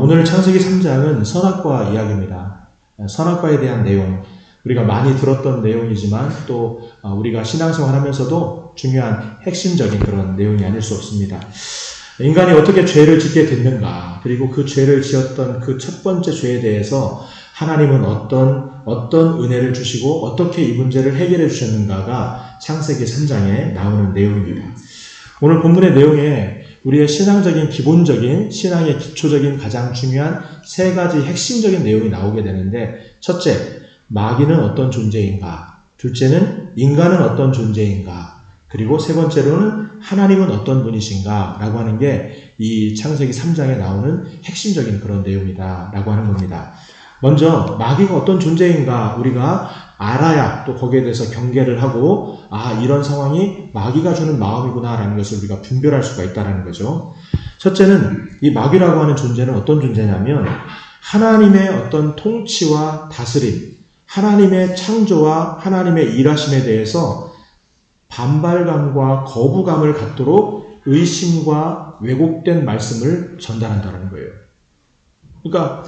오늘 창세기 3장은 선악과 이야기입니다. 선악과에 대한 내용, 우리가 많이 들었던 내용이지만 또 우리가 신앙생활 하면서도 중요한 핵심적인 그런 내용이 아닐 수 없습니다. 인간이 어떻게 죄를 짓게 됐는가, 그리고 그 죄를 지었던 그 첫 번째 죄에 대해서 하나님은 어떤 은혜를 주시고 어떻게 이 문제를 해결해 주셨는가가 창세기 3장에 나오는 내용입니다. 오늘 본문의 내용에 우리의 신앙적인 기본적인, 신앙의 기초적인 가장 중요한 세 가지 핵심적인 내용이 나오게 되는데, 첫째, 마귀는 어떤 존재인가? 둘째는 인간은 어떤 존재인가? 그리고 세 번째로는 하나님은 어떤 분이신가? 라고 하는 게 이 창세기 3장에 나오는 핵심적인 그런 내용이다 라고 하는 겁니다. 먼저 마귀가 어떤 존재인가 우리가 알아야 또 거기에 대해서 경계를 하고 이런 상황이 마귀가 주는 마음이구나 라는 것을 우리가 분별할 수가 있다는 거죠. 첫째는 이 마귀라고 하는 존재는 어떤 존재냐면 하나님의 어떤 통치와 다스림, 하나님의 창조와 하나님의 일하심에 대해서 반발감과 거부감을 갖도록 의심과 왜곡된 말씀을 전달한다는 거예요. 그러니까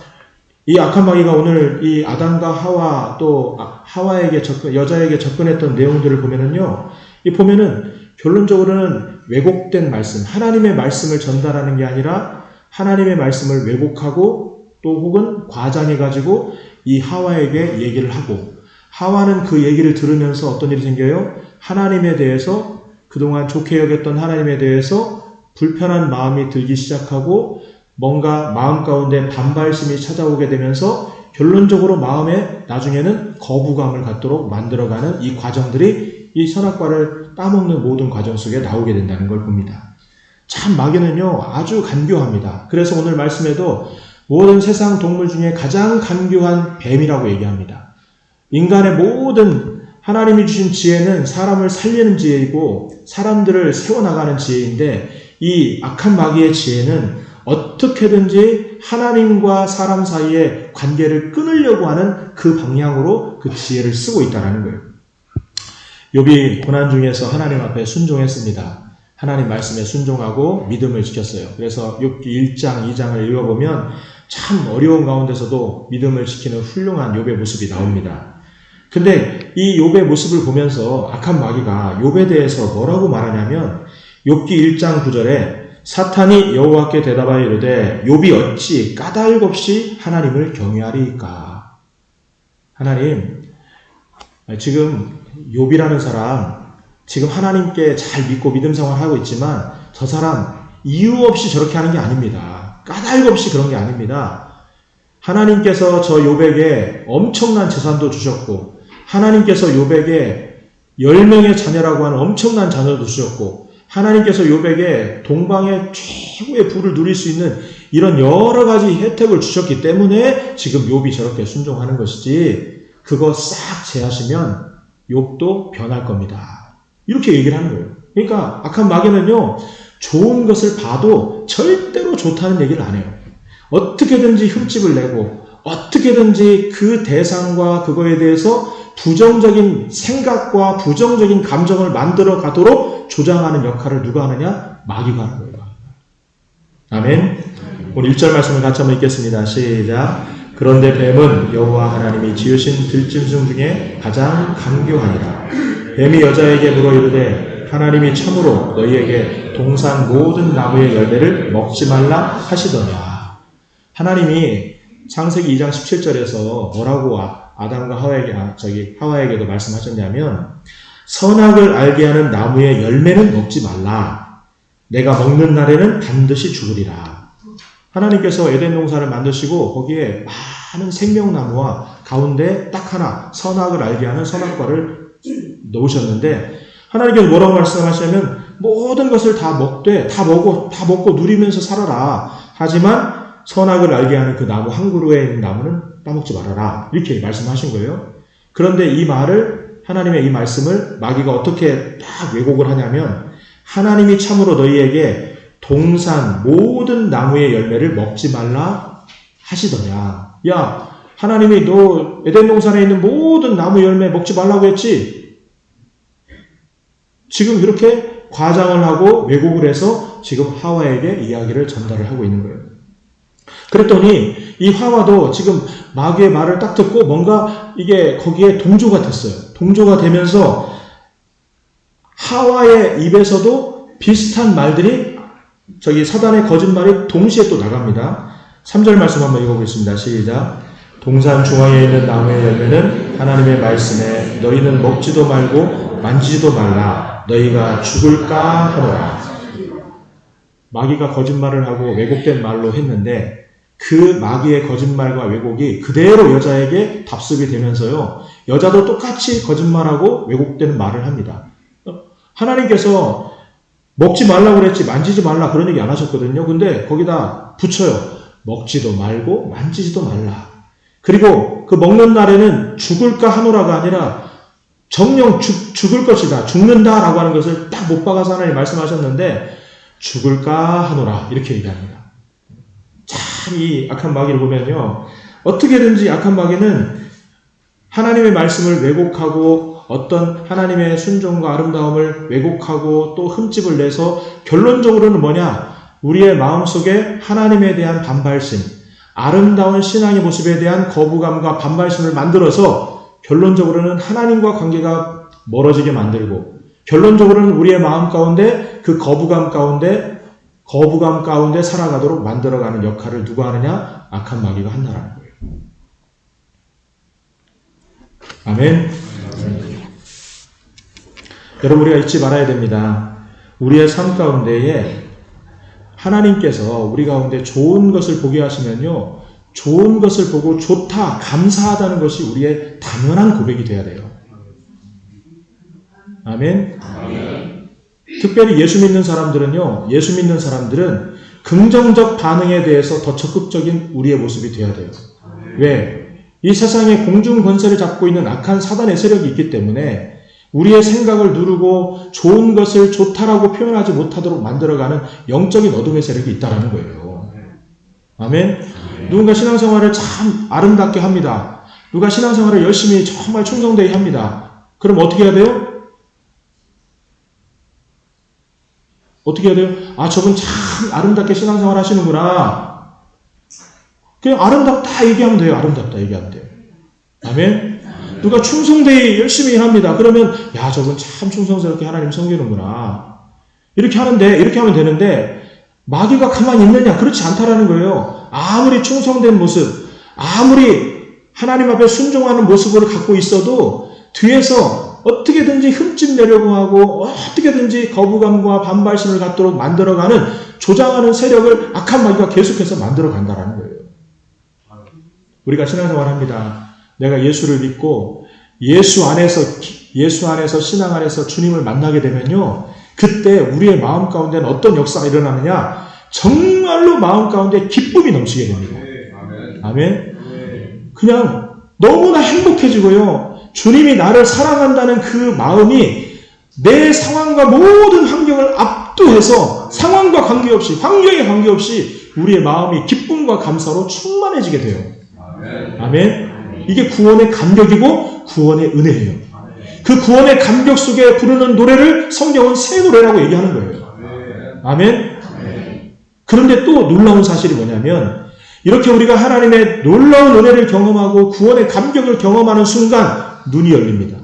이 악한 마귀가 오늘 이 아담과 하와 또 하와에게 여자에게 접근했던 내용들을 보면은요, 보면은 결론적으로는 왜곡된 말씀, 하나님의 말씀을 전달하는 게 아니라 하나님의 말씀을 왜곡하고 또 혹은 과장해가지고 이 하와에게 얘기를 하고, 하와는 그 얘기를 들으면서 어떤 일이 생겨요? 하나님에 대해서 그동안 좋게 여겼던 하나님에 대해서 불편한 마음이 들기 시작하고 뭔가 마음 가운데 반발심이 찾아오게 되면서 결론적으로 마음에 나중에는 거부감을 갖도록 만들어가는 이 과정들이 이 선악과를 따먹는 모든 과정 속에 나오게 된다는 걸 봅니다. 참 마귀는요 아주 간교합니다. 그래서 오늘 말씀에도 모든 세상 동물 중에 가장 간교한 뱀이라고 얘기합니다. 인간의 모든 하나님이 주신 지혜는 사람을 살리는 지혜이고 사람들을 세워나가는 지혜인데, 이 악한 마귀의 지혜는 어떻게든지 하나님과 사람 사이의 관계를 끊으려고 하는 그 방향으로 그 지혜를 쓰고 있다는 거예요. 욥이 고난 중에서 하나님 앞에 순종했습니다. 하나님 말씀에 순종하고 믿음을 지켰어요. 그래서 욥기 1장, 2장을 읽어보면 참 어려운 가운데서도 믿음을 지키는 훌륭한 욥의 모습이 나옵니다. 근데 이 욥의 모습을 보면서 악한 마귀가 욥에 대해서 뭐라고 말하냐면, 욥기 1장 9절에 사탄이 여호와께 대답하여 이르되 욥이 어찌 까닭 없이 하나님을 경외하리이까. 하나님, 지금 욥이라는 사람 지금 하나님께 잘 믿고 믿음 생활하고 있지만 저 사람 이유 없이 저렇게 하는 게 아닙니다. 까닭 없이 그런 게 아닙니다. 하나님께서 저 욥에게 엄청난 재산도 주셨고, 하나님께서 욥에게 10명의 자녀라고 하는 엄청난 자녀도 주셨고, 하나님께서 욥에게 동방의 최고의 부를 누릴 수 있는 이런 여러 가지 혜택을 주셨기 때문에 지금 욥이 저렇게 순종하는 것이지, 그거 싹 제하시면 욥도 변할 겁니다. 이렇게 얘기를 하는 거예요. 그러니까 악한 마귀는요, 좋은 것을 봐도 절대로 좋다는 얘기를 안 해요. 어떻게든지 흠집을 내고 어떻게든지 그 대상과 그거에 대해서 부정적인 생각과 부정적인 감정을 만들어 가도록 조장하는 역할을 누가 하느냐? 마귀가 하는 거예요. 아멘. 오늘 1절 말씀을 같이 한번 읽겠습니다. 시작. 그런데 뱀은 여호와 하나님이 지으신 들짐승 중에 가장 간교하니라. 뱀이 여자에게 물어 이르되 하나님이 참으로 너희에게 동산 모든 나무의 열매를 먹지 말라 하시더냐. 하나님이 창세기 2장 17절에서 뭐라고 아담과 하와에게도 말씀하셨냐면, 선악을 알게 하는 나무의 열매는 먹지 말라. 내가 먹는 날에는 반드시 죽으리라. 하나님께서 에덴 동산을 만드시고 거기에 많은 생명나무와 가운데 딱 하나 선악을 알게 하는 선악과를 놓으셨는데, 하나님께서 뭐라고 말씀하시냐면 모든 것을 다 먹되 다 먹고 누리면서 살아라. 하지만 선악을 알게 하는 그 나무 한 그루에 있는 나무는 따먹지 말아라. 이렇게 말씀하신 거예요. 그런데 이 말을, 하나님의 이 말씀을 마귀가 어떻게 딱 왜곡을 하냐면, 하나님이 참으로 너희에게 동산 모든 나무의 열매를 먹지 말라 하시더냐. 야, 하나님이 너 에덴 동산에 있는 모든 나무 열매 먹지 말라고 했지? 지금 이렇게 과장을 하고 왜곡을 해서 지금 하와에게 이야기를 전달을 하고 있는 거예요. 그랬더니 이 하와도 지금 마귀의 말을 딱 듣고 뭔가 이게 거기에 동조가 됐어요. 동조가 되면서 하와의 입에서도 비슷한 말들이 저기 사단의 거짓말이 동시에 또 나갑니다. 3절 말씀 한번 읽어보겠습니다. 시작. 동산 중앙에 있는 나무의 열매는 하나님의 말씀에 너희는 먹지도 말고 만지지도 말라. 너희가 죽을까 하노라. 마귀가 거짓말을 하고 왜곡된 말로 했는데 그 마귀의 거짓말과 왜곡이 그대로 여자에게 답습이 되면서요. 여자도 똑같이 거짓말하고 왜곡되는 말을 합니다. 하나님께서 먹지 말라고 그랬지 만지지 말라 그런 얘기 안 하셨거든요. 근데 거기다 붙여요. 먹지도 말고 만지지도 말라. 그리고 그 먹는 날에는 죽을까 하노라가 아니라 정령 죽을 것이다. 죽는다라고 하는 것을 딱 못 박아서 하나님 말씀하셨는데 죽을까 하노라 이렇게 얘기합니다. 참 이 악한 마귀를 보면요. 어떻게든지 악한 마귀는 하나님의 말씀을 왜곡하고 어떤 하나님의 순종과 아름다움을 왜곡하고 또 흠집을 내서 결론적으로는 뭐냐? 우리의 마음속에 하나님에 대한 반발심, 아름다운 신앙의 모습에 대한 거부감과 반발심을 만들어서 결론적으로는 하나님과 관계가 멀어지게 만들고 결론적으로는 우리의 마음 가운데 그 거부감 가운데 살아가도록 만들어가는 역할을 누가 하느냐? 악한 마귀가 한다라는 거예요. 아멘. 여러분 우리가 잊지 말아야 됩니다. 우리의 삶 가운데에 하나님께서 우리 가운데 좋은 것을 보게 하시면요. 좋은 것을 보고 좋다, 감사하다는 것이 우리의 당연한 고백이 돼야 돼요. 아멘. 특별히 예수 믿는 사람들은 긍정적 반응에 대해서 더 적극적인 우리의 모습이 돼야 돼요. 왜? 이 세상에 공중 권세를 잡고 있는 악한 사단의 세력이 있기 때문에 우리의 생각을 누르고 좋은 것을 좋다라고 표현하지 못하도록 만들어가는 영적인 어둠의 세력이 있다는 거예요. 아멘? 누군가 신앙생활을 참 아름답게 합니다. 누가 신앙생활을 열심히 정말 충성되게 합니다. 그럼 어떻게 해야 돼요? 어떻게 해야 돼요? 아, 저분 참 아름답게 신앙생활 하시는구나. 그냥 아름답다 얘기하면 돼요. 아름답다 얘기하면 돼요. 아멘? 누가 충성되게 열심히 합니다. 그러면 야, 저분 참 충성스럽게 하나님 섬기는구나. 이렇게 하면 되는데 마귀가 가만히 있느냐? 그렇지 않다라는 거예요. 아무리 충성된 모습, 아무리 하나님 앞에 순종하는 모습을 갖고 있어도 뒤에서 어떻게든지 흠집 내려고 하고 어떻게든지 거부감과 반발심을 갖도록 만들어가는 조장하는 세력을 악한 마귀가 계속해서 만들어간다는 거예요. 우리가 신앙생활 합니다. 내가 예수를 믿고 예수 안에서 신앙 안에서 주님을 만나게 되면요. 그때 우리의 마음 가운데는 어떤 역사가 일어나느냐? 정말로 마음 가운데 기쁨이 넘치게 됩니다. 아멘. 그냥 너무나 행복해지고요. 주님이 나를 사랑한다는 그 마음이 내 상황과 모든 환경을 압도해서 상황과 관계없이, 환경에 관계없이 우리의 마음이 기쁨과 감사로 충만해지게 돼요. 아멘. 이게 구원의 감격이고 구원의 은혜예요. 그 구원의 감격 속에 부르는 노래를 성경은 새 노래라고 얘기하는 거예요. 아멘. 그런데 또 놀라운 사실이 뭐냐면 이렇게 우리가 하나님의 놀라운 은혜를 경험하고 구원의 감격을 경험하는 순간 눈이 열립니다.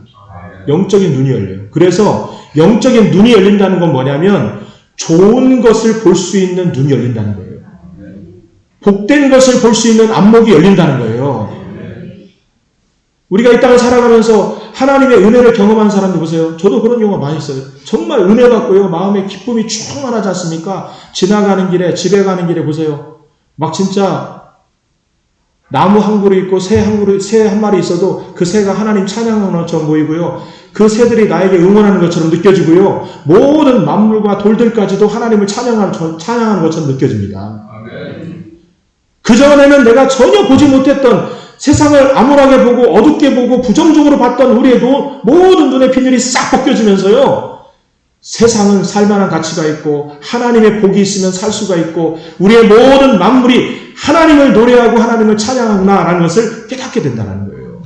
영적인 눈이 열려요. 그래서 영적인 눈이 열린다는 건 뭐냐면 좋은 것을 볼 수 있는 눈이 열린다는 거예요. 복된 것을 볼 수 있는 안목이 열린다는 거예요. 우리가 이 땅을 살아가면서 하나님의 은혜를 경험하는 사람들 보세요. 저도 그런 경우가 많이 있어요. 정말 은혜 받고요. 마음에 기쁨이 충만하지 않습니까? 지나가는 길에, 집에 가는 길에 보세요. 막 진짜 나무 한 그루 있고 새 한 마리 있어도 그 새가 하나님 찬양하는 것처럼 보이고요. 그 새들이 나에게 응원하는 것처럼 느껴지고요. 모든 만물과 돌들까지도 하나님을 찬양하는 것처럼 느껴집니다. 그전에는 내가 전혀 보지 못했던 세상을 암울하게 보고 어둡게 보고 부정적으로 봤던 우리의 모든 눈의 비늘이 싹 벗겨지면서요. 세상은 살만한 가치가 있고 하나님의 복이 있으면 살 수가 있고 우리의 모든 만물이 하나님을 노래하고 하나님을 찬양하구나라는 것을 깨닫게 된다는 거예요.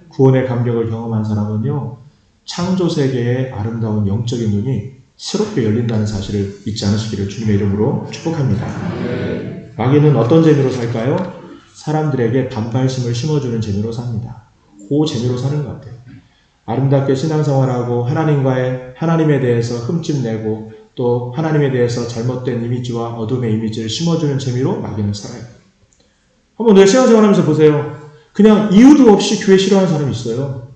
구원의 감격을 경험한 사람은요. 창조세계의 아름다운 영적인 눈이 새롭게 열린다는 사실을 잊지 않으시기를 주님의 이름으로 축복합니다. 마귀는 어떤 재미로 살까요? 사람들에게 반발심을 심어주는 재미로 삽니다. 그 재미로 사는 것 같아요. 아름답게 신앙생활하고 하나님에 대해서 흠집내고 또 하나님에 대해서 잘못된 이미지와 어둠의 이미지를 심어주는 재미로 마귀는 살아요. 한번 우리가 신앙생활하면서 보세요. 그냥 이유도 없이 교회 싫어하는 사람이 있어요.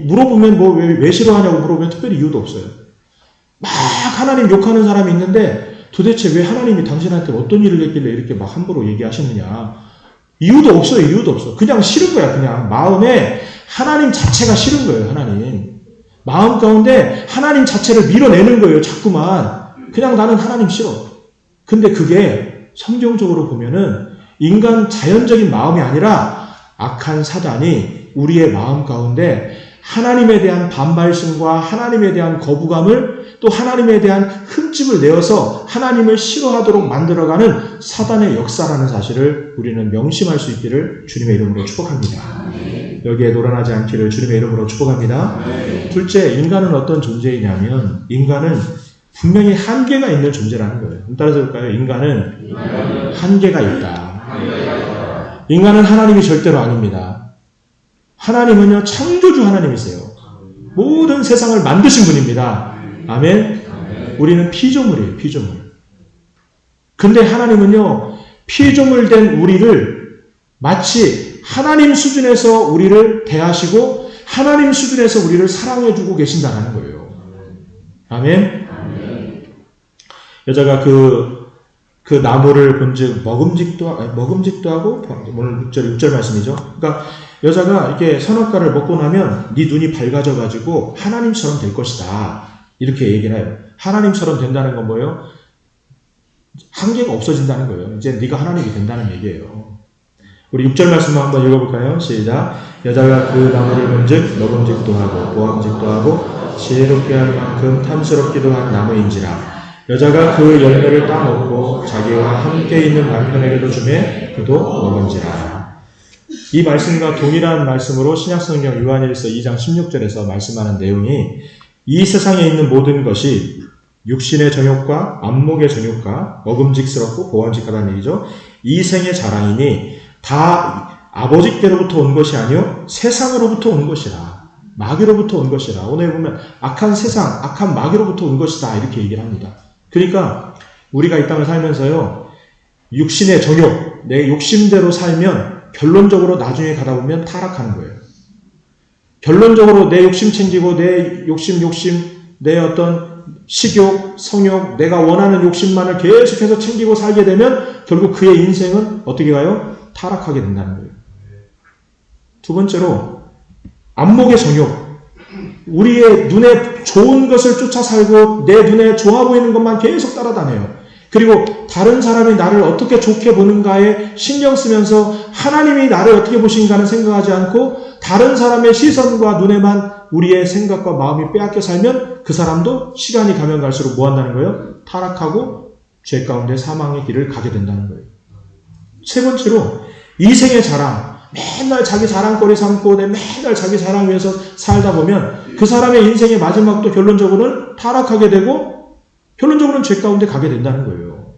물어보면 왜 싫어하냐고 물어보면 특별히 이유도 없어요. 막 하나님 욕하는 사람이 있는데 도대체 왜 하나님이 당신한테 어떤 일을 했길래 이렇게 막 함부로 얘기하셨느냐. 이유도 없어요. 이유도 없어. 그냥 싫은 거야. 그냥 마음에 하나님 자체가 싫은 거예요. 하나님. 마음 가운데 하나님 자체를 밀어내는 거예요. 자꾸만. 그냥 나는 하나님 싫어. 근데 그게 성경적으로 보면은 인간 자연적인 마음이 아니라 악한 사단이 우리의 마음 가운데 하나님에 대한 반발심과 하나님에 대한 거부감을 또 하나님에 대한 흠집을 내어서 하나님을 싫어하도록 만들어가는 사단의 역사라는 사실을 우리는 명심할 수 있기를 주님의 이름으로 축복합니다. 여기에 놀아나지 않기를 주님의 이름으로 축복합니다. 둘째, 인간은 어떤 존재이냐면 인간은 분명히 한계가 있는 존재라는 거예요. 따라서 볼까요? 인간은 한계가 있다. 인간은 하나님이 절대로 아닙니다. 하나님은요, 창조주 하나님이세요. 모든 세상을 만드신 분입니다. 아멘? 우리는 피조물이에요, 피조물. 근데 하나님은요, 피조물된 우리를 마치 하나님 수준에서 우리를 대하시고 하나님 수준에서 우리를 사랑해주고 계신다는 거예요. 아멘? 여자가 그 나무를 본즉 먹음직도 하고 오늘 6절 말씀이죠. 그러니까 여자가 이렇게 선악과를 먹고 나면 네 눈이 밝아져가지고 하나님처럼 될 것이다. 이렇게 얘기를 해요. 하나님처럼 된다는 건 뭐예요? 한계가 없어진다는 거예요. 이제 네가 하나님이 된다는 얘기예요. 우리 6절 말씀만 한번 읽어볼까요? 시작. 여자가 그 나무를 본즉 먹음직도 하고 보암직도 하고 지혜롭게 할 만큼 탐스럽기도 한 나무인지라. 여자가 그 열매를 따먹고 자기와 함께 있는 남편에게도 주매 그도 먹은지라. 이 말씀과 동일한 말씀으로 신약성경 요한일서 2장 16절에서 말씀하는 내용이 이 세상에 있는 모든 것이 육신의 정욕과 안목의 정욕과 먹음직스럽고 보암직하다는 얘기죠. 이 생의 자랑이니 다 아버지께로부터 온 것이 아니요 세상으로부터 온 것이라. 마귀로부터 온 것이라. 오늘 보면 악한 세상, 악한 마귀로부터 온 것이다 이렇게 얘기를 합니다. 그러니까 우리가 이 땅을 살면서요, 육신의 정욕, 내 욕심대로 살면 결론적으로 나중에 가다 보면 타락하는 거예요. 결론적으로 내 욕심 챙기고 내 욕심, 내 어떤 식욕, 성욕, 내가 원하는 욕심만을 계속해서 챙기고 살게 되면 결국 그의 인생은 어떻게 가요? 타락하게 된다는 거예요. 두 번째로 안목의 정욕. 우리의 눈에 좋은 것을 쫓아 살고 내 눈에 좋아 보이는 것만 계속 따라다녀요. 그리고 다른 사람이 나를 어떻게 좋게 보는가에 신경 쓰면서 하나님이 나를 어떻게 보신가는 생각하지 않고 다른 사람의 시선과 눈에만 우리의 생각과 마음이 빼앗겨 살면 그 사람도 시간이 가면 갈수록 뭐 한다는 거예요? 타락하고 죄 가운데 사망의 길을 가게 된다는 거예요. 세 번째로 이생의 자랑. 맨날 자기 자랑거리 삼고 맨날 자기 자랑 위해서 살다 보면 그 사람의 인생의 마지막도 결론적으로는 타락하게 되고 결론적으로는 죄 가운데 가게 된다는 거예요.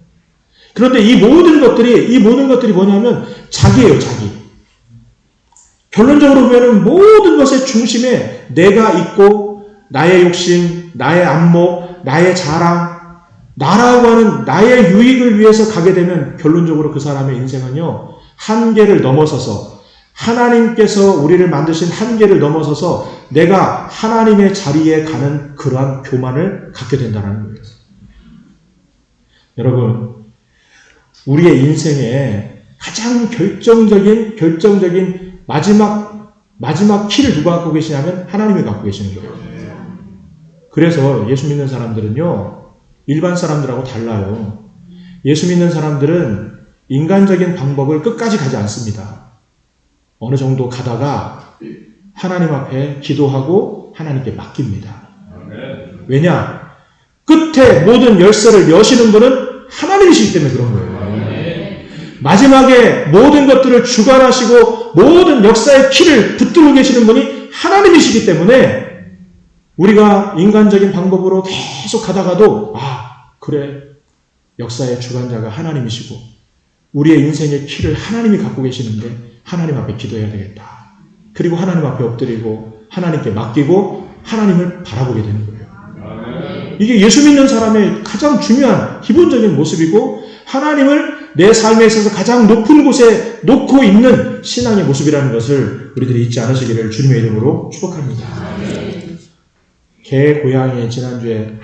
그런데 이 모든 것들이 뭐냐면 자기예요, 자기. 결론적으로 보면 모든 것의 중심에 내가 있고 나의 욕심, 나의 안목, 나의 자랑, 나라고 하는 나의 유익을 위해서 가게 되면 결론적으로 그 사람의 인생은요, 한계를 넘어서서 하나님께서 우리를 만드신 한계를 넘어서서 내가 하나님의 자리에 가는 그러한 교만을 갖게 된다는 거예요. 여러분, 우리의 인생에 가장 결정적인 마지막 키를 누가 갖고 계시냐면 하나님이 갖고 계시는 거예요. 그래서 예수 믿는 사람들은요, 일반 사람들하고 달라요. 예수 믿는 사람들은 인간적인 방법을 끝까지 가지 않습니다. 어느 정도 가다가 하나님 앞에 기도하고 하나님께 맡깁니다. 왜냐? 끝에 모든 열쇠를 여시는 분은 하나님이시기 때문에 그런 거예요. 마지막에 모든 것들을 주관하시고 모든 역사의 키를 붙들고 계시는 분이 하나님이시기 때문에 우리가 인간적인 방법으로 계속 가다가도 그래, 역사의 주관자가 하나님이시고 우리의 인생의 키를 하나님이 갖고 계시는데 하나님 앞에 기도해야 되겠다. 그리고 하나님 앞에 엎드리고 하나님께 맡기고 하나님을 바라보게 되는 거예요. 이게 예수 믿는 사람의 가장 중요한 기본적인 모습이고 하나님을 내 삶에 있어서 가장 높은 곳에 놓고 있는 신앙의 모습이라는 것을 우리들이 잊지 않으시기를 주님의 이름으로 축복합니다. 개, 고양이 지난주에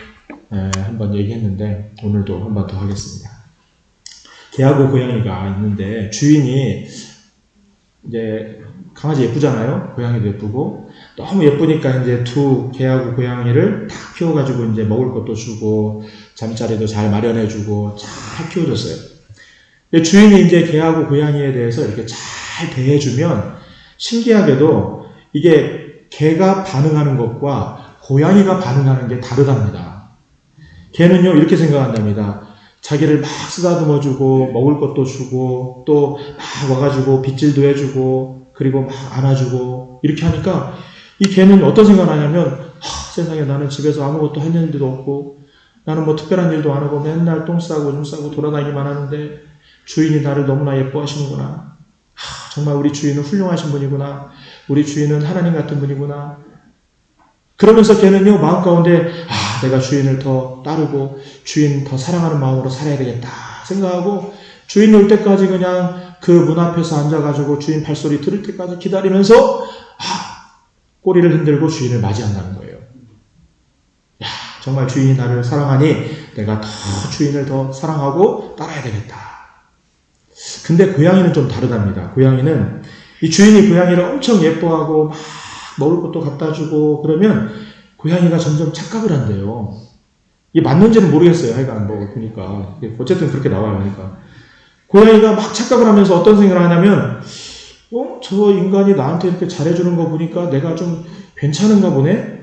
한번 얘기했는데 오늘도 한번 더 하겠습니다. 개하고 고양이가 있는데 주인이 이제 강아지 예쁘잖아요. 고양이도 예쁘고 너무 예쁘니까 이제 두 개하고 고양이를 다 키워가지고 이제 먹을 것도 주고 잠자리도 잘 마련해주고 잘 키워줬어요. 주인이 이제 개하고 고양이에 대해서 이렇게 잘 대해주면 신기하게도 이게 개가 반응하는 것과 고양이가 반응하는 게 다르답니다. 개는요 이렇게 생각한답니다. 자기를 막 쓰다듬어주고 먹을 것도 주고 또 막 와가지고 빗질도 해주고 그리고 막 안아주고 이렇게 하니까 이 개는 어떤 생각을 하냐면 세상에 나는 집에서 아무것도 할 일도 없고 나는 뭐 특별한 일도 안 하고 맨날 똥 싸고 눈 싸고 돌아다니기만 하는데 주인이 나를 너무나 예뻐하시는구나. 정말 우리 주인은 훌륭하신 분이구나. 우리 주인은 하나님 같은 분이구나. 그러면서 걔는요 마음 가운데 내가 주인을 더 따르고 주인 더 사랑하는 마음으로 살아야 되겠다 생각하고 주인이 올 때까지 그냥 그 문 앞에서 앉아가지고 주인 발소리 들을 때까지 기다리면서 꼬리를 흔들고 주인을 맞이한다는 거예요. 정말 주인이 나를 사랑하니 내가 더 주인을 더 사랑하고 따라야 되겠다. 근데 고양이는 좀 다르답니다. 고양이는 이 주인이 고양이를 엄청 예뻐하고 막 먹을 것도 갖다 주고 그러면 고양이가 점점 착각을 한대요. 이게 맞는지는 모르겠어요. 하여간 뭐 보니까 어쨌든 그렇게 나와요. 그러니까 고양이가 막 착각을 하면서 어떤 생각을 하냐면 저 인간이 나한테 이렇게 잘해주는 거 보니까 내가 좀 괜찮은가 보네?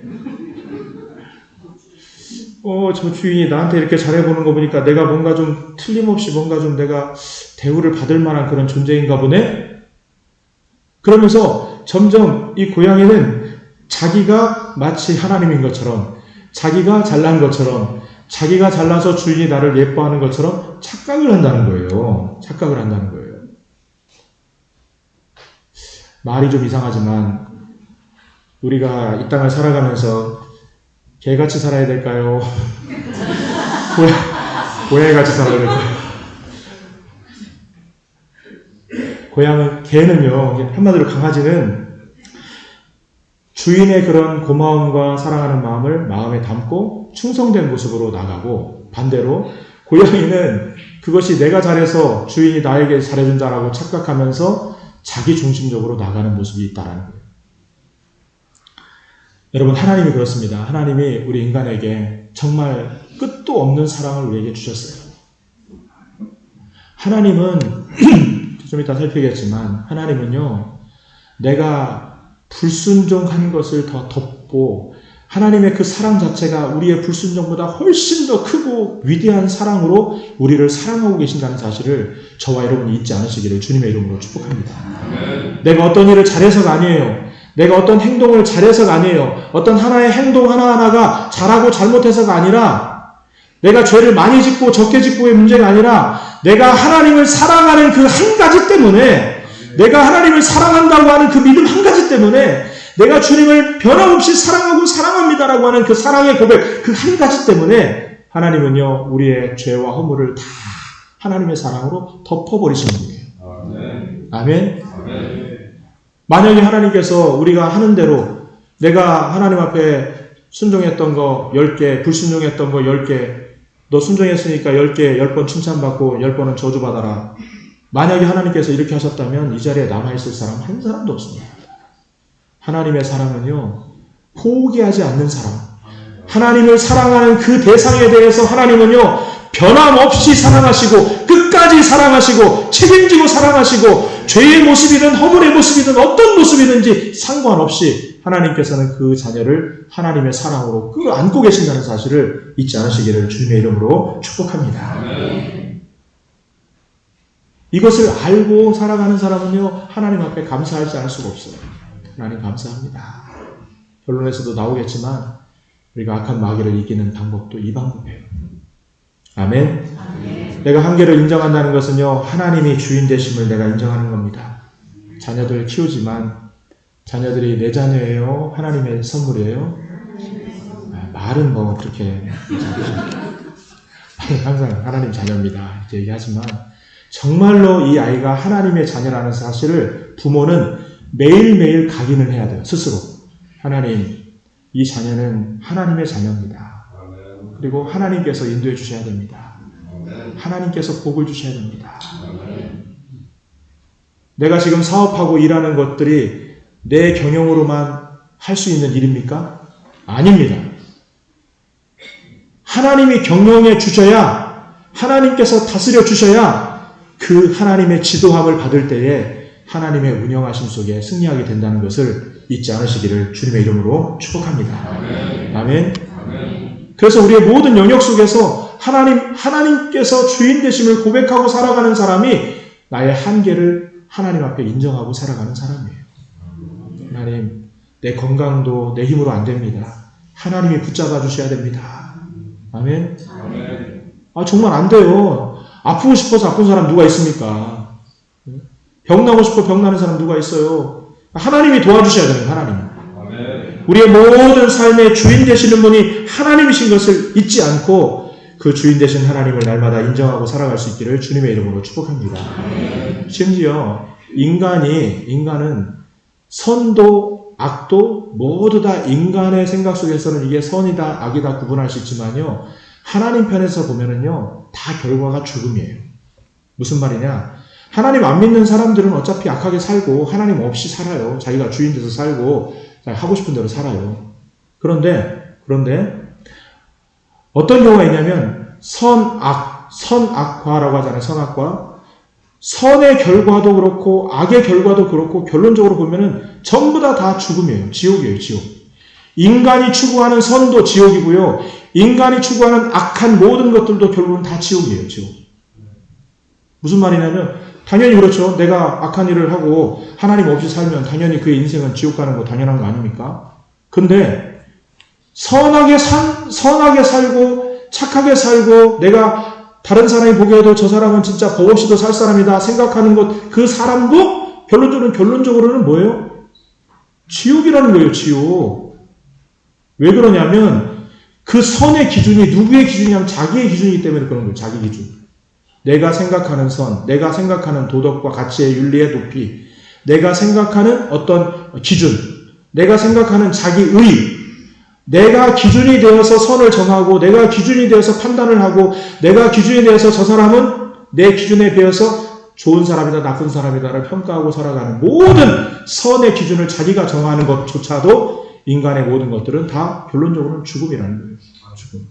저 주인이 나한테 이렇게 잘해보는 거 보니까 내가 뭔가 좀 틀림없이 뭔가 좀 내가 대우를 받을 만한 그런 존재인가 보네? 그러면서 점점 이 고양이는 자기가 마치 하나님인 것처럼 자기가 잘난 것처럼 자기가 잘나서 주인이 나를 예뻐하는 것처럼 착각을 한다는 거예요. 착각을 한다는 거예요. 말이 좀 이상하지만 우리가 이 땅을 살아가면서 개같이 살아야 될까요? 고양이같이 살아야 될까요? 개는요, 한마디로 강아지는 주인의 그런 고마움과 사랑하는 마음을 마음에 담고 충성된 모습으로 나가고 반대로 고양이는 그것이 내가 잘해서 주인이 나에게 잘해준다라고 착각하면서 자기 중심적으로 나가는 모습이 있다는 거예요. 여러분 하나님이 그렇습니다. 하나님이 우리 인간에게 정말 끝도 없는 사랑을 우리에게 주셨어요. 하나님은 좀 이따 살피겠지만 하나님은요 내가 불순종한 것을 더 덮고 하나님의 그 사랑 자체가 우리의 불순종보다 훨씬 더 크고 위대한 사랑으로 우리를 사랑하고 계신다는 사실을 저와 여러분이 잊지 않으시기를 주님의 이름으로 축복합니다. 내가 어떤 일을 잘해서가 아니에요. 내가 어떤 행동을 잘해서가 아니에요. 어떤 하나의 행동 하나하나가 잘하고 잘못해서가 아니라 내가 죄를 많이 짓고 적게 짓고의 문제가 아니라 내가 하나님을 사랑하는 그 한 가지 때문에 내가 하나님을 사랑한다고 하는 그 믿음 한 가지 때문에 내가 주님을 변함없이 사랑하고 사랑합니다라고 하는 그 사랑의 고백 그 한 가지 때문에 하나님은요 우리의 죄와 허물을 다 하나님의 사랑으로 덮어버리시는 분이에요. 아멘. 만약에 하나님께서 우리가 하는 대로 내가 하나님 앞에 순종했던 거 10개, 불순종했던 거 10개, 너 순종했으니까 10개, 10번 칭찬받고 10번은 저주받아라. 만약에 하나님께서 이렇게 하셨다면 이 자리에 남아있을 사람 한 사람도 없습니다. 하나님의 사랑은요, 포기하지 않는 사랑. 하나님을 사랑하는 그 대상에 대해서 하나님은요, 변함없이 사랑하시고, 끝까지 사랑하시고, 책임지고 사랑하시고, 죄의 모습이든 허물의 모습이든 어떤 모습이든지 상관없이 하나님께서는 그 자녀를 하나님의 사랑으로 끌어안고 계신다는 사실을 잊지 않으시기를 주님의 이름으로 축복합니다. 이것을 알고 살아가는 사람은요, 하나님 앞에 감사하지 않을 수가 없어요. 하나님 감사합니다. 결론에서도 나오겠지만, 우리가 악한 마귀를 이기는 방법도 이 방법이에요. 아멘. 내가 한계를 인정한다는 것은요, 하나님이 주인 되심을 내가 인정하는 겁니다. 자녀들 키우지만 자녀들이 내 자녀예요? 하나님의 선물이에요? 말은 뭐 그렇게 항상 하나님 자녀입니다 이렇게 얘기하지만 정말로 이 아이가 하나님의 자녀라는 사실을 부모는 매일매일 각인을 해야 돼요. 스스로. 하나님, 이 자녀는 하나님의 자녀입니다. 그리고 하나님께서 인도해 주셔야 됩니다. 하나님께서 복을 주셔야 됩니다. 내가 지금 사업하고 일하는 것들이 내 경영으로만 할 수 있는 일입니까? 아닙니다. 하나님이 경영해 주셔야, 하나님께서 다스려 주셔야 그 하나님의 지도함을 받을 때에 하나님의 운영하심 속에 승리하게 된다는 것을 잊지 않으시기를 주님의 이름으로 축복합니다. 아멘. 그래서 우리의 모든 영역 속에서 하나님께서 주인 되심을 고백하고 살아가는 사람이 나의 한계를 하나님 앞에 인정하고 살아가는 사람이에요. 하나님, 내 건강도 내 힘으로 안 됩니다. 하나님이 붙잡아 주셔야 됩니다. 아멘. 정말 안 돼요. 아프고 싶어서 아픈 사람 누가 있습니까? 병나고 싶어 병나는 사람 누가 있어요? 하나님이 도와주셔야 됩니다. 하나님. 우리의 모든 삶의 주인 되시는 분이 하나님이신 것을 잊지 않고 그 주인 되신 하나님을 날마다 인정하고 살아갈 수 있기를 주님의 이름으로 축복합니다. 심지어 인간은 선도 악도 모두 다 인간의 생각 속에서는 이게 선이다 악이다 구분할 수 있지만요, 하나님 편에서 보면은요 다 결과가 죽음이에요. 무슨 말이냐? 하나님 안 믿는 사람들은 어차피 악하게 살고 하나님 없이 살아요. 자기가 주인 돼서 살고 하고 싶은 대로 살아요. 그런데 어떤 경우가 있냐면 선악과라고 하잖아요. 선악과. 선의 결과도 그렇고 악의 결과도 그렇고 결론적으로 보면은 전부 다 죽음이에요. 지옥이에요. 지옥. 인간이 추구하는 선도 지옥이고요. 인간이 추구하는 악한 모든 것들도 결국은 다 지옥이에요. 지옥. 무슨 말이냐면 당연히 그렇죠. 내가 악한 일을 하고 하나님 없이 살면 당연히 그의 인생은 지옥 가는 거 당연한 거 아닙니까? 근데 선하게 살고 착하게 살고 내가 다른 사람이 보기에도 저 사람은 진짜 법 없이도 살 사람이다 생각하는 것, 그 사람도 결론적으로는 뭐예요? 지옥이라는 거예요. 지옥. 왜 그러냐면 그 선의 기준이 누구의 기준이냐면 자기의 기준이기 때문에 그런 거예요. 자기 기준. 내가 생각하는 선, 내가 생각하는 도덕과 가치의 윤리의 높이, 내가 생각하는 어떤 기준, 내가 생각하는 자기 의, 내가 기준이 되어서 선을 정하고 내가 기준이 되어서 판단을 하고 내가 기준이 되어서 저 사람은 내 기준에 비해서 좋은 사람이다 나쁜 사람이다를 평가하고 살아가는 모든 선의 기준을 자기가 정하는 것조차도 인간의 모든 것들은 다 결론적으로는 죽음이라는 거예요. 죽음.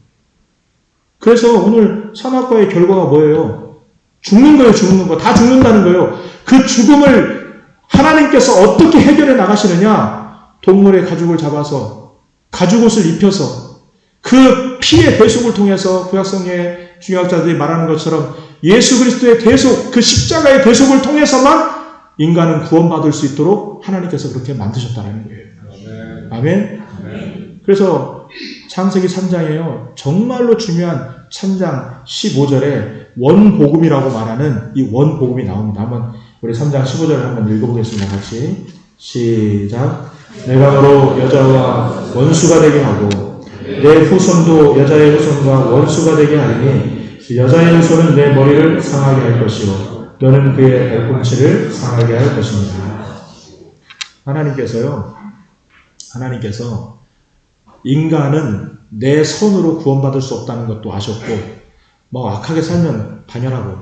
그래서 오늘 선악과의 결과가 뭐예요? 죽는 거예요. 죽는 거. 다 죽는다는 거예요. 그 죽음을 하나님께서 어떻게 해결해 나가시느냐? 동물의 가죽을 잡아서 가죽옷을 입혀서 그 피의 대속을 통해서 구약성의 중요학자들이 말하는 것처럼 예수 그리스도의 대속, 그 십자가의 대속을 통해서만 인간은 구원받을 수 있도록 하나님께서 그렇게 만드셨다는 거예요. 아멘. 그래서 창세기 3장에요. 정말로 중요한 3장 15절에 원복음이라고 말하는 이 원복음이 나옵니다. 한번 우리 3장 15절을 한번 읽어보겠습니다. 같이. 시작. 내가 너로 여자와 원수가 되게 하고 내 후손도 여자의 후손과 원수가 되게 하리니 여자의 후손은 내 머리를 상하게 할 것이요 너는 그의 발꿈치를 상하게 할 것입니다. 하나님께서 인간은 내 선으로 구원받을 수 없다는 것도 아셨고 악하게 살면 당연하고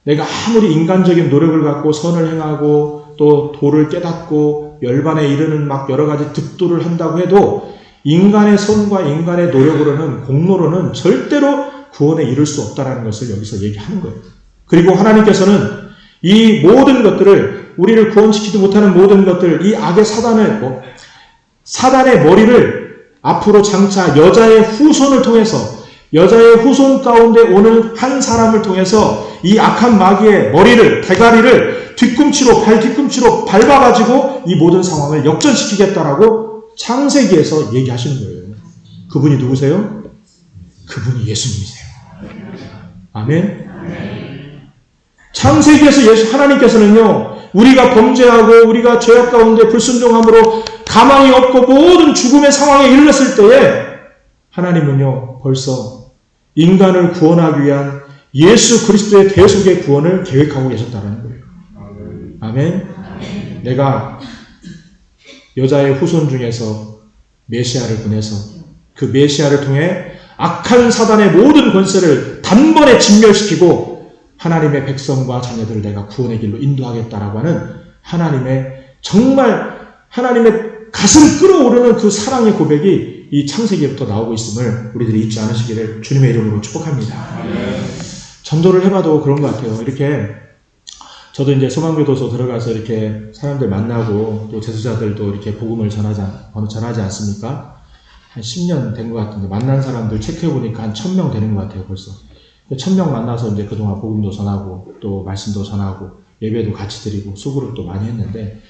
내가 아무리 인간적인 노력을 갖고 선을 행하고 또 도를 깨닫고 열반에 이르는 여러 가지 득도를 한다고 해도 인간의 선과 인간의 노력으로는 공로로는 절대로 구원에 이를 수 없다는 것을 여기서 얘기하는 거예요. 그리고 하나님께서는 이 모든 것들을 우리를 구원시키지 못하는 모든 것들 이 악의 사단의 머리를 앞으로 장차 여자의 후손을 통해서 여자의 후손 가운데 오는 한 사람을 통해서 이 악한 마귀의 머리를 대가리를 발 뒤꿈치로 밟아가지고 이 모든 상황을 역전시키겠다라고 창세기에서 얘기하시는 거예요. 그분이 누구세요? 그분이 예수님이세요. 아멘. 창세기에서 하나님께서는요, 우리가 범죄하고 우리가 죄악 가운데 불순종함으로 가망이 없고 모든 죽음의 상황에 이르렀을 때에 하나님은요, 벌써 인간을 구원하기 위한 예수 그리스도의 대속의 구원을 계획하고 계셨다는 거예요. 아멘. 내가 여자의 후손 중에서 메시아를 보내서 그 메시아를 통해 악한 사단의 모든 권세를 단번에 진멸시키고 하나님의 백성과 자녀들을 내가 구원의 길로 인도하겠다라고 하는 하나님의 정말 하나님의 가슴 끌어오르는 그 사랑의 고백이 이 창세기부터 나오고 있음을 우리들이 잊지 않으시기를 주님의 이름으로 축복합니다. 전도를 해봐도 그런 것 같아요. 이렇게 저도 이제 소망교도소 들어가서 이렇게 사람들 만나고 또 재수자들도 이렇게 복음을 전하지 않습니까? 한 10년 된 것 같은데 만난 사람들 체크해보니까 한 1000명 되는 것 같아요, 벌써. 1000명 만나서 이제 그동안 복음도 전하고 또 말씀도 전하고 예배도 같이 드리고 수고를 또 많이 했는데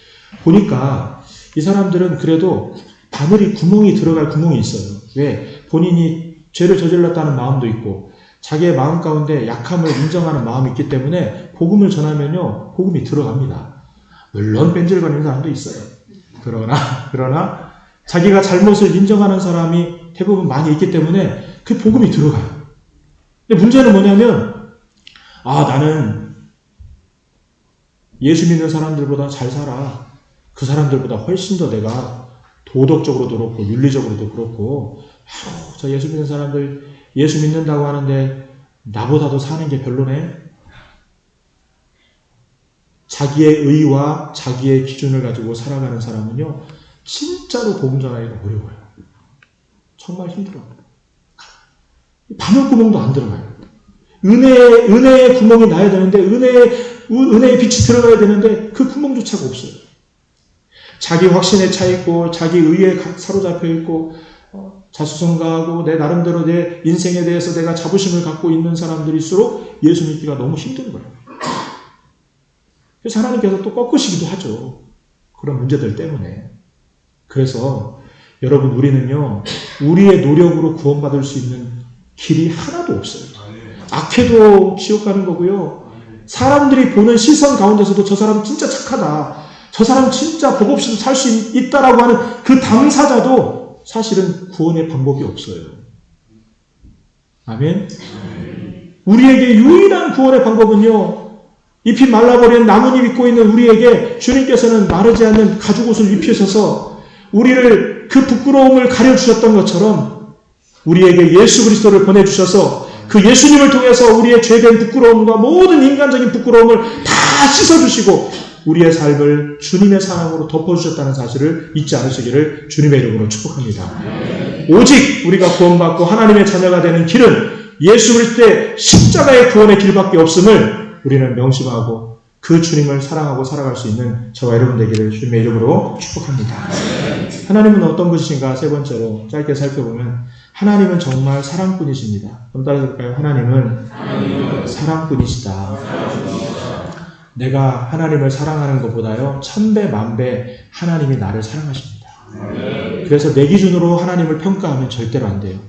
보니까 이 사람들은 그래도 바늘이 구멍이 들어갈 구멍이 있어요. 왜? 본인이 죄를 저질렀다는 마음도 있고 자기의 마음 가운데 약함을 인정하는 마음이 있기 때문에 복음을 전하면요, 복음이 들어갑니다. 물론 뺀질거리는 사람도 있어요. 그러나 자기가 잘못을 인정하는 사람이 대부분 많이 있기 때문에 그 복음이 들어가요. 근데 문제는 뭐냐면, 나는 예수 믿는 사람들보다 잘 살아. 그 사람들보다 훨씬 더 내가 도덕적으로도 그렇고 윤리적으로도 그렇고 저 예수 믿는 사람들 예수 믿는다고 하는데 나보다도 사는 게 별로네. 자기의 의와 자기의 기준을 가지고 살아가는 사람은요, 진짜로 복음 전하기가 어려워요. 정말 힘들어요. 바늘구멍도 안 들어가요. 은혜의 구멍이 나야 되는데 은혜의 빛이 들어가야 되는데 그 구멍조차가 없어요. 자기 확신에 차 있고 자기 의에 사로잡혀 있고 자수성가하고 내 나름대로 내 인생에 대해서 내가 자부심을 갖고 있는 사람들일수록 예수 믿기가 너무 힘든 거예요. 그래서 하나님께서 또 꺾으시기도 하죠. 그런 문제들 때문에. 그래서 여러분, 우리는요, 우리의 노력으로 구원받을 수 있는 길이 하나도 없어요. 악해도 지옥 가는 거고요. 사람들이 보는 시선 가운데서도 저 사람 진짜 착하다, 저 사람 진짜 복 없이도 살 수 있다라고 하는 그 당사자도 사실은 구원의 방법이 없어요. 아멘? 우리에게 유일한 구원의 방법은요, 잎이 말라버린 나뭇잎 입고 있는 우리에게 주님께서는 마르지 않는 가죽옷을 입히셔서 우리를 그 부끄러움을 가려주셨던 것처럼 우리에게 예수 그리스도를 보내주셔서 그 예수님을 통해서 우리의 죄된 부끄러움과 모든 인간적인 부끄러움을 다 씻어주시고 우리의 삶을 주님의 사랑으로 덮어주셨다는 사실을 잊지 않으시기를 주님의 이름으로 축복합니다. 오직 우리가 구원받고 하나님의 자녀가 되는 길은 예수 그리스도의 십자가의 구원의 길밖에 없음을 우리는 명심하고 그 주님을 사랑하고 살아갈 수 있는 저와 여러분 되기를 주님의 이름으로 축복합니다. 하나님은 어떤 분이신가? 세 번째로 짧게 살펴보면 하나님은 정말 사랑꾼이십니다. 그럼 따라해볼까요? 하나님은 사랑꾼이시다. 내가 하나님을 사랑하는 것보다요, 1000배, 1000배 하나님이 나를 사랑하십니다. 그래서 내 기준으로 하나님을 평가하면 절대로 안 돼요.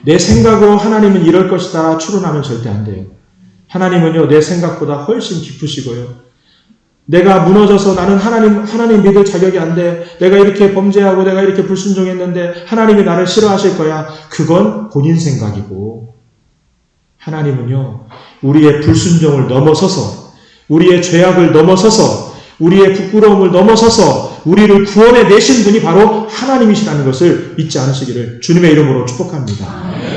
내 생각으로 하나님은 이럴 것이다 추론하면 절대 안 돼요. 하나님은요, 내 생각보다 훨씬 깊으시고요. 내가 무너져서 나는 하나님 믿을 자격이 안 돼. 내가 이렇게 범죄하고 내가 이렇게 불순종했는데 하나님이 나를 싫어하실 거야. 그건 본인 생각이고, 하나님은요, 우리의 불순종을 넘어서서, 우리의 죄악을 넘어서서, 우리의 부끄러움을 넘어서서 우리를 구원해 내신 분이 바로 하나님이시라는 것을 잊지 않으시기를 주님의 이름으로 축복합니다.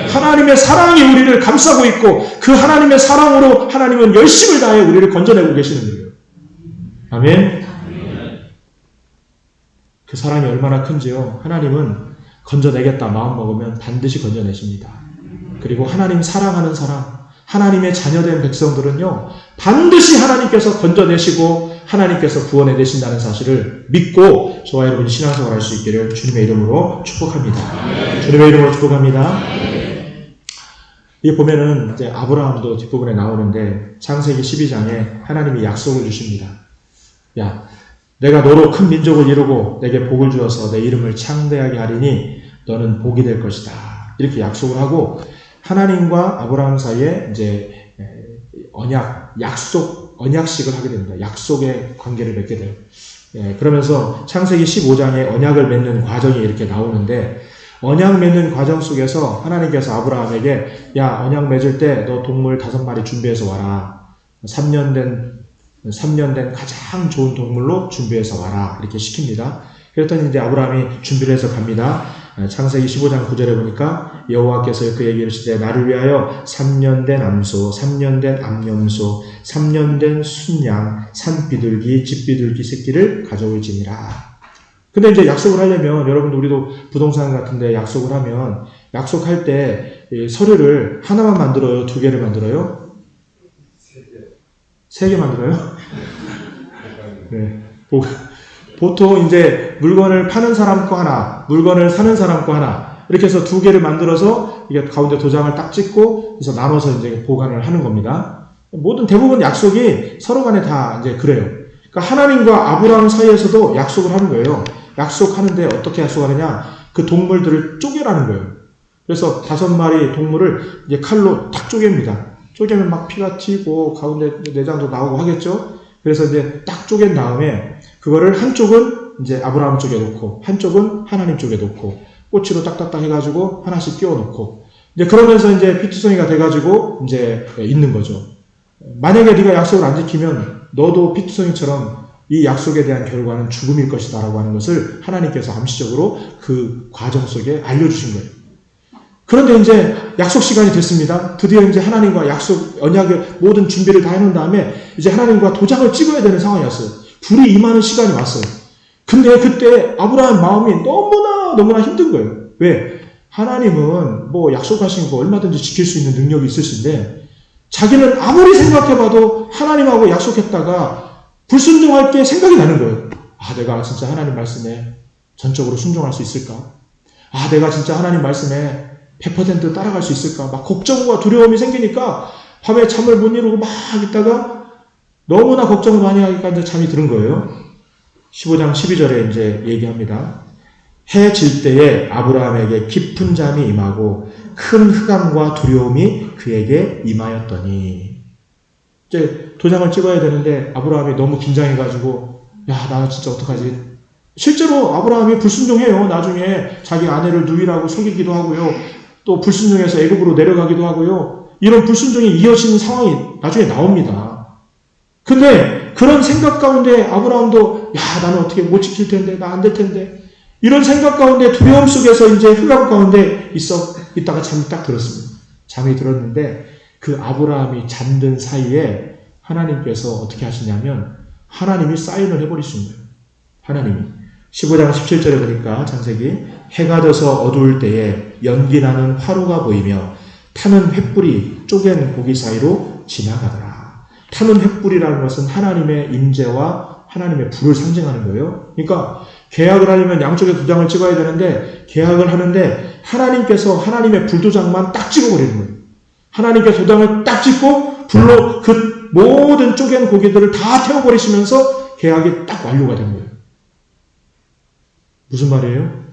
하나님의 사랑이 우리를 감싸고 있고 그 하나님의 사랑으로 하나님은 열심을 다해 우리를 건져내고 계시는 거예요. 아멘. 그 사랑이 얼마나 큰지요. 하나님은 건져내겠다 마음먹으면 반드시 건져내십니다. 그리고 하나님 사랑하는 사람, 하나님의 자녀된 백성들은요, 반드시 하나님께서 건져내시고 하나님께서 구원해 내신다는 사실을 믿고 저와 여러분이 신앙생활 할 수 있기를 주님의 이름으로 축복합니다. 주님의 이름으로 축복합니다. 이 보면은 이제 아브라함도 뒷부분에 나오는데 창세기 12장에 하나님이 약속을 주십니다. 야, 내가 너로 큰 민족을 이루고 내게 복을 주어서 내 이름을 창대하게 하리니 너는 복이 될 것이다. 이렇게 약속을 하고 하나님과 아브라함 사이에 이제 언약식을 하게 됩니다. 약속의 관계를 맺게 돼요. 그러면서 창세기 15장에 언약을 맺는 과정이 이렇게 나오는데, 언약 맺는 과정 속에서 하나님께서 아브라함에게 야, 언약 맺을 때 너 동물 5마리 준비해서 와라. 3년 된 가장 좋은 동물로 준비해서 와라. 이렇게 시킵니다. 그랬더니 이제 아브라함이 준비를 해서 갑니다. 창세기 15장 9절에 보니까 여호와께서 그에게 이르시되 나를 위하여 3년 된 암소, 3년 된 암염소, 3년 된 순양, 산비둘기, 집비둘기 새끼를 가져올지니라. 근데 이제 약속을 하려면, 여러분들 우리도 부동산 같은데 약속을 하면, 약속할 때 서류를 하나만 만들어요? 2개를 만들어요? 3개 만들어요? 네. 보통 이제 물건을 파는 사람 거 하나, 물건을 사는 사람 거 하나, 이렇게 해서 2개를 만들어서 이게 가운데 도장을 딱 찍고, 그래서 나눠서 이제 보관을 하는 겁니다. 대부분 약속이 서로 간에 다 이제 그래요. 그러니까 하나님과 아브라함 사이에서도 약속을 하는 거예요. 약속하는데 어떻게 약속하느냐? 그 동물들을 쪼개라는 거예요. 그래서 5마리 동물을 이제 칼로 딱 쪼갭니다. 쪼개면 막 피가 튀고 가운데 내장도 나오고 하겠죠? 그래서 이제 딱 쪼갠 다음에 그거를 한쪽은 이제 아브라함 쪽에 놓고 한쪽은 하나님 쪽에 놓고 꼬치로 딱딱딱 해가지고 하나씩 끼워 놓고 이제 그러면서 이제 피투성이가 돼가지고 이제 있는 거죠. 만약에 네가 약속을 안 지키면 너도 피투성이처럼 이 약속에 대한 결과는 죽음일 것이다 라고 하는 것을 하나님께서 암시적으로 그 과정 속에 알려주신 거예요. 그런데 이제 약속 시간이 됐습니다. 드디어 이제 하나님과 약속, 언약을 모든 준비를 다 해놓은 다음에 이제 하나님과 도장을 찍어야 되는 상황이었어요. 불이 임하는 시간이 왔어요. 근데 그때 아브라함 마음이 너무나 힘든 거예요. 왜? 하나님은 뭐 약속하신 거 얼마든지 지킬 수 있는 능력이 있으신데 자기는 아무리 생각해봐도 하나님하고 약속했다가 불순종할 게 생각이 나는 거예요. 아, 내가 진짜 하나님 말씀에 전적으로 순종할 수 있을까? 아, 내가 진짜 하나님 말씀에 100% 따라갈 수 있을까? 막 걱정과 두려움이 생기니까 밤에 잠을 못 이루고 막 있다가 너무나 걱정을 많이 하니까 이제 잠이 드는 거예요. 15장 12절에 이제 얘기합니다. 해 질 때에 아브라함에게 깊은 잠이 임하고 큰 흑암과 두려움이 그에게 임하였더니 이제 도장을 찍어야 되는데 아브라함이 너무 긴장해가지고 야, 나 진짜 어떡하지? 실제로 아브라함이 불순종해요. 나중에 자기 아내를 누이라고 속이기도 하고요. 또 불순종해서 애굽으로 내려가기도 하고요. 이런 불순종이 이어지는 상황이 나중에 나옵니다. 근데 그런 생각 가운데 아브라함도 야, 나는 어떻게 못 지킬 텐데, 나 안 될 텐데 이런 생각 가운데 두려움 속에서 이제 흑암 가운데 있다가 잠이 딱 들었습니다. 잠이 들었는데 그 아브라함이 잠든 사이에 하나님께서 어떻게 하시냐면 하나님이 사인을 해버리신 거예요. 하나님이 15장 17절에 보니까 창세기 해가 져서 어두울 때에 연기나는 화로가 보이며 타는 횃불이 쪼갠 고기 사이로 지나가더라. 타는 횃불이라는 것은 하나님의 임재와 하나님의 불을 상징하는 거예요. 그러니까 계약을 하려면 양쪽에 도장을 찍어야 되는데 계약을 하는데 하나님께서 하나님의 불도장만 딱 찍어버리는 거예요. 하나님께 도장을 딱 찍고 불로 그 모든 쪼갠 고기들을 다 태워버리시면서 계약이 딱 완료가 된 거예요. 무슨 말이에요?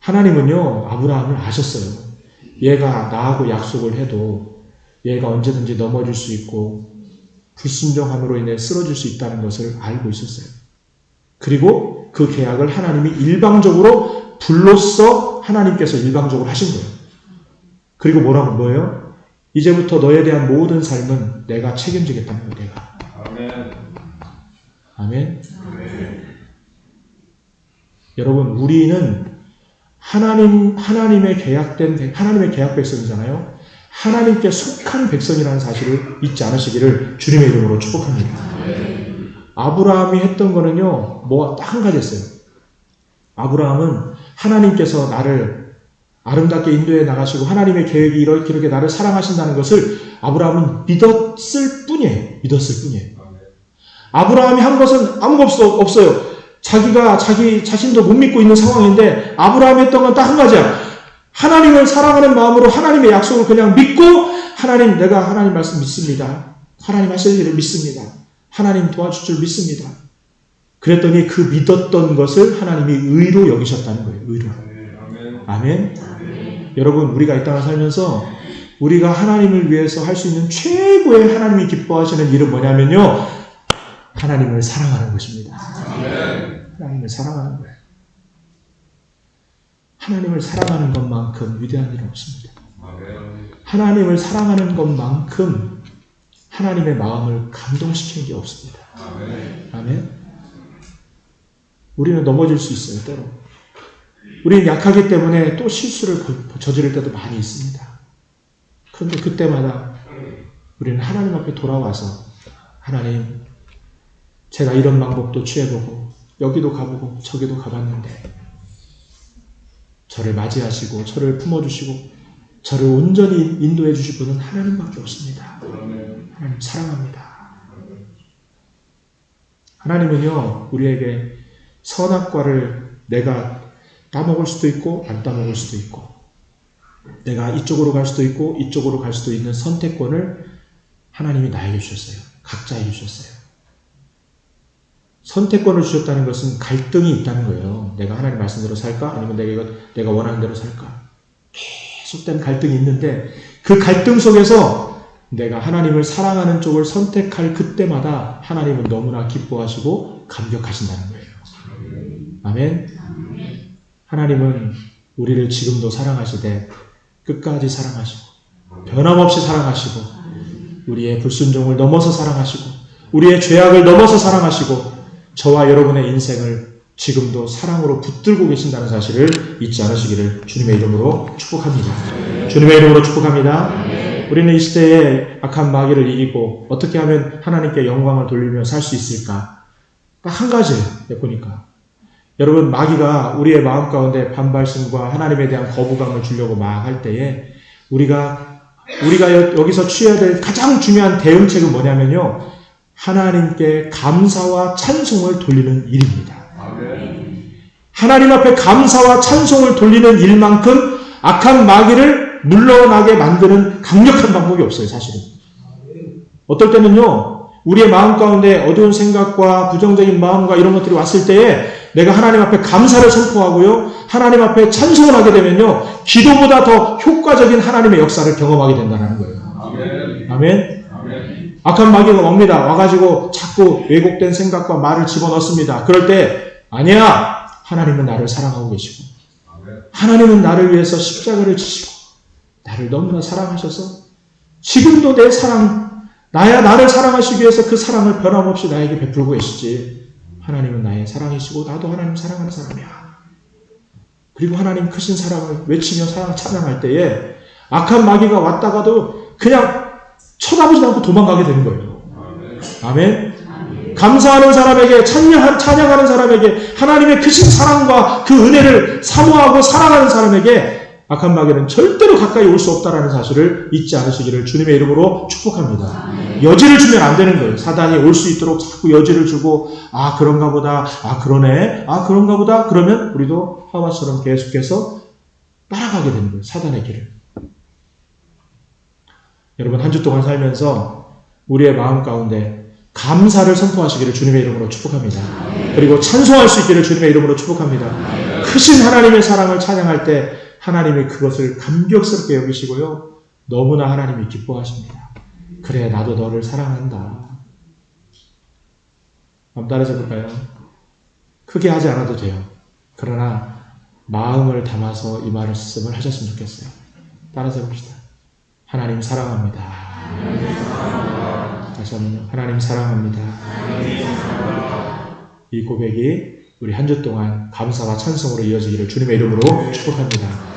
하나님은요, 아브라함을 아셨어요. 얘가 나하고 약속을 해도 얘가 언제든지 넘어질 수 있고 불순종함으로 인해 쓰러질 수 있다는 것을 알고 있었어요. 그리고 그 계약을 하나님이 일방적으로 불로써 하나님께서 일방적으로 하신 거예요. 그리고 뭐예요? 이제부터 너에 대한 모든 삶은 내가 책임지겠다는 거예요. 내가. 아멘. 아멘. 아멘. 여러분, 우리는 하나님의 계약 백성이잖아요. 하나님께 속한 백성이라는 사실을 잊지 않으시기를 주님의 이름으로 축복합니다. 아브라함이 했던 거는요, 딱 한 가지 했어요. 아브라함은 하나님께서 나를 아름답게 인도해 나가시고 하나님의 계획이 이렇게 나를 사랑하신다는 것을 아브라함은 믿었을 뿐이에요. 아브라함이 한 것은 아무것도 없어요. 자기 자신도 못 믿고 있는 상황인데 아브라함이 했던 건 딱 한 가지야. 하나님을 사랑하는 마음으로 하나님의 약속을 그냥 믿고 내가 하나님 말씀 믿습니다. 하나님 하실 일을 믿습니다. 하나님 도와줄 줄 믿습니다. 그랬더니 그 믿었던 것을 하나님이 의로 여기셨다는 거예요. 의로. 아멘. 아멘. 여러분, 우리가 이 땅을 살면서 우리가 하나님을 위해서 할 수 있는 최고의 하나님이 기뻐하시는 일은 뭐냐면요. 하나님을 사랑하는 것입니다. 하나님을 사랑하는 거예요. 하나님을 사랑하는 것만큼 위대한 일은 없습니다. 하나님을 사랑하는 것만큼 하나님의 마음을 감동시키는 게 없습니다. 아멘. 우리는 넘어질 수 있어요, 때로. 우리는 약하기 때문에 또 실수를 저지를 때도 많이 있습니다. 그런데 그때마다 우리는 하나님 앞에 돌아와서 하나님, 제가 이런 방법도 취해보고 여기도 가보고 저기도 가봤는데 저를 맞이하시고 저를 품어주시고 저를 온전히 인도해 주실 분은 하나님밖에 없습니다. 하나님 사랑합니다. 하나님은요, 우리에게 선악과를 내가 따먹을 수도 있고 안 따먹을 수도 있고 내가 이쪽으로 갈 수도 있고 이쪽으로 갈 수도 있는 선택권을 하나님이 나에게 주셨어요. 각자에게 주셨어요. 선택권을 주셨다는 것은 갈등이 있다는 거예요. 내가 하나님 말씀대로 살까? 아니면 내가 원하는 대로 살까? 계속된 갈등이 있는데 그 갈등 속에서 내가 하나님을 사랑하는 쪽을 선택할 그때마다 하나님은 너무나 기뻐하시고 감격하신다는 거예요. 아멘. 하나님은 우리를 지금도 사랑하시되 끝까지 사랑하시고 변함없이 사랑하시고 우리의 불순종을 넘어서 사랑하시고 우리의 죄악을 넘어서 사랑하시고 저와 여러분의 인생을 지금도 사랑으로 붙들고 계신다는 사실을 잊지 않으시기를 주님의 이름으로 축복합니다. 주님의 이름으로 축복합니다. 우리는 이 시대에 악한 마귀를 이기고 어떻게 하면 하나님께 영광을 돌리며 살 수 있을까? 딱 한 가지 보니까 여러분, 마귀가 우리의 마음 가운데 반발심과 하나님에 대한 거부감을 주려고 막 할 때에 우리가 여기서 취해야 될 가장 중요한 대응책은 뭐냐면요. 하나님께 감사와 찬송을 돌리는 일입니다. 하나님 앞에 감사와 찬송을 돌리는 일만큼 악한 마귀를 물러나게 만드는 강력한 방법이 없어요, 사실은. 어떨 때는요, 우리의 마음 가운데 어두운 생각과 부정적인 마음과 이런 것들이 왔을 때에 내가 하나님 앞에 감사를 선포하고요, 하나님 앞에 찬송을 하게 되면요, 기도보다 더 효과적인 하나님의 역사를 경험하게 된다는 거예요. 아멘. 악한 마귀가 옵니다. 와가지고 자꾸 왜곡된 생각과 말을 집어넣습니다. 그럴 때 아니야, 하나님은 나를 사랑하고 계시고 하나님은 나를 위해서 십자가를 지시고 나를 너무나 사랑하셔서 지금도 내 사랑, 나를 사랑하시기 위해서 그 사랑을 변함없이 나에게 베풀고 계시지. 하나님은 나의 사랑이시고 나도 하나님 사랑하는 사람이야. 그리고 하나님 크신 사랑을 외치며 사랑을 찬양할 때에 악한 마귀가 왔다가도 그냥 쳐다보지 않고 도망가게 되는 거예요. 아멘. 감사하는 사람에게, 찬양하는 사람에게, 하나님의 크신 사랑과 그 은혜를 사모하고 사랑하는 사람에게 악한 마귀는 절대로 가까이 올 수 없다는 사실을 잊지 않으시기를 주님의 이름으로 축복합니다. 여지를 주면 안 되는 거예요. 사단이 올 수 있도록 자꾸 여지를 주고, 아 그런가 보다, 아 그러네, 아 그런가 보다, 그러면 우리도 하와처럼 계속해서 따라가게 되는 거예요. 사단의 길을. 여러분, 한 주 동안 살면서 우리의 마음 가운데 감사를 선포하시기를 주님의 이름으로 축복합니다. 그리고 찬송할 수 있기를 주님의 이름으로 축복합니다. 크신 하나님의 사랑을 찬양할 때 하나님이 그것을 감격스럽게 여기시고요, 너무나 하나님이 기뻐하십니다. 그래, 나도 너를 사랑한다. 한번 따라서 볼까요? 크게 하지 않아도 돼요. 그러나 마음을 담아서 이 말씀을 하셨으면 좋겠어요. 따라서 봅시다. 하나님 사랑합니다. 다시 한번 하나님 사랑합니다. 이 고백이 우리 한 주 동안 감사와 찬송으로 이어지기를 주님의 이름으로 축복합니다.